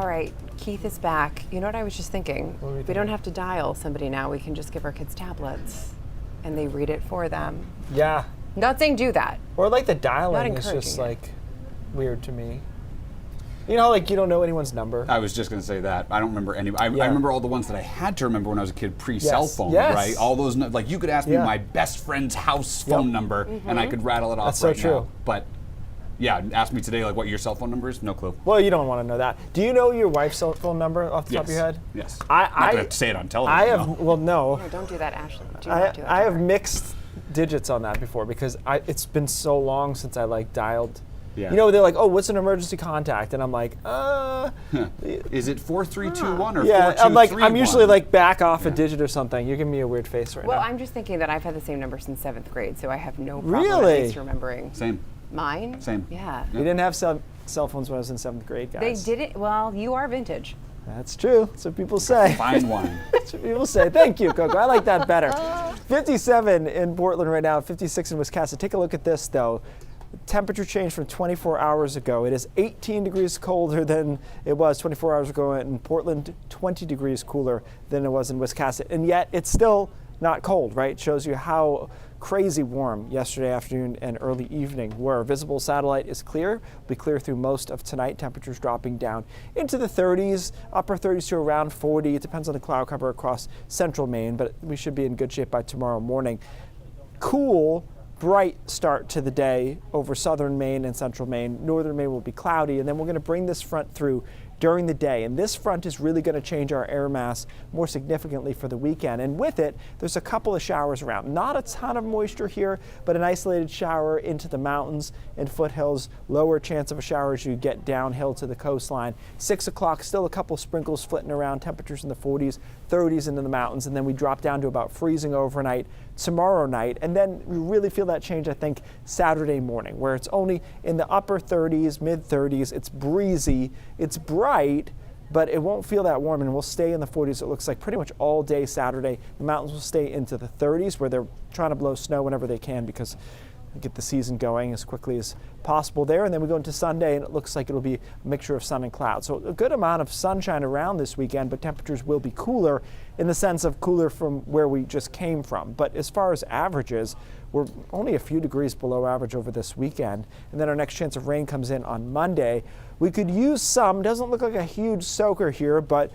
All right, Keith is back. You know what I was just thinking? What were you We thinking? don't have to dial somebody now. We can just give our kids tablets and they read it for them. Yeah. Not saying do that. Or like the dialing is encouraging just it. like weird to me. You know, like you don't know anyone's number. I was just going to say that. I don't remember any. I Yeah. remember all the ones that I had to remember when I was a kid pre-cell Yes. phone, Yes. right? All those, like you could ask me Yeah. my best friend's house phone number and I could rattle it off That's so right true. now. But yeah, ask me today like what your cell phone number is, no clue. Well, you don't want to know that. Do you know your wife's cell phone number off the top of your head? Yes. I Not going to say it on television. I have, no. well, no. No, don't do that, Ashley. Do I not do that. have to her. mixed digits on that before because it's been so long since I like dialed. Yeah. You know, they're like, oh, what's an emergency contact? And I'm like, Is it 4321 or yeah. 4231? I'm usually like back off a digit or something. You're giving me a weird face right Well, now. I'm just thinking that I've had the same number since 7th grade, so I have no problem Really? at least remembering. Same. Mine? Same. Yeah. We didn't have cell phones when I was in 7th grade, They guys. did it. Well, you are vintage. That's true. That's what people say. Fine wine. That's what people say. Thank you, Coco. I like that better. 57 in Portland right now, 56 in Wisconsin. Take a look at this, though. Temperature change from 24 hours ago. It is 18 degrees colder than it was 24 hours ago in Portland, 20 degrees cooler than it was in Wisconsin. And yet it's still not cold, right? Shows you how crazy warm yesterday afternoon and early evening were. Visible satellite is clear. Will be clear through most of tonight. Temperatures dropping down into the 30s, upper 30s to around 40. It depends on the cloud cover across central Maine, but we should be in good shape by tomorrow morning. Cool, bright start to the day over southern Maine and central Maine. Northern Maine will be cloudy, and then we're going to bring this front through during the day. And this front is really going to change our air mass more significantly for the weekend. And with it, there's a couple of showers around. Not a ton of moisture here, but an isolated shower into the mountains and foothills. Lower chance of a shower as you get downhill to the coastline. 6 o'clock, still a couple sprinkles flitting around. Temperatures in the 40s, 30s into the mountains. And then we drop down to about freezing overnight tomorrow night. And then we really feel that change, I think, Saturday morning, where it's only in the upper 30s, mid 30s. It's breezy. It's bright, but it won't feel that warm, and we'll stay in the 40s, it looks like, pretty much all day Saturday. The mountains will stay into the 30s, where they're trying to blow snow whenever they can because they get the season going as quickly as possible there. And then we go into Sunday, and it looks like it'll be a mixture of sun and clouds. So a good amount of sunshine around this weekend, but temperatures will be cooler in the sense of cooler from where we just came from. But as far as averages, we're only a few degrees below average over this weekend. And then our next chance of rain comes in on Monday. We could use some, doesn't look like a huge soaker here, but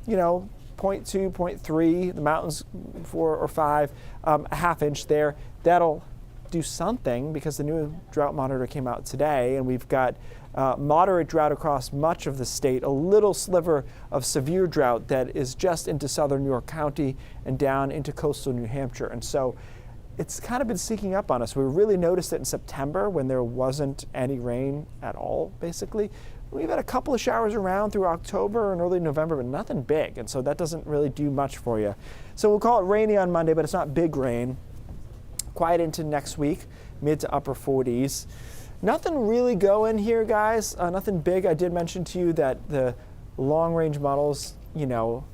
you know, 0.2, 0.3, the mountains 4 or 5, a half inch there. That'll do something because the new drought monitor came out today, and we've got moderate drought across much of the state, a little sliver of severe drought that is just into southern York County and down into coastal New Hampshire. And so it's kind of been sneaking up on us. We really noticed it in September when there wasn't any rain at all, basically. We've had a couple of showers around through October and early November, but nothing big, and so that doesn't really do much for you. So we'll call it rainy on Monday, but it's not big rain. Quiet into next week, mid to upper 40s. Nothing really going here, guys. Nothing big. I did mention to you that the long-range models, you know,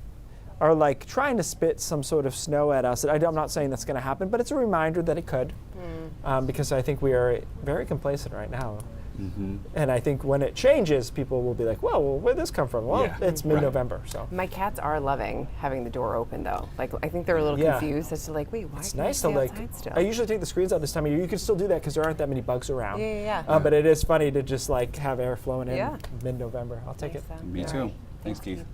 are like trying to spit some sort of snow at us. I'm not saying that's going to happen, but it's a reminder that it could, because I think we are very complacent right now. Mm-hmm. And I think when it changes, people will be like, well, where'd this come from? Well, Yeah. it's mid-November, so. My cats are loving having the door open, though. Like, I think they're a little Yeah. confused as to like, wait, why It's can't nice I to stay like, outside still? I usually take the screens out this time of year. You can still do that because there aren't that many bugs around. Yeah. But it is funny to just like have air flowing in Yeah. mid-November. I'll take Nice, it. though. Me All too. right. Thanks, Keith.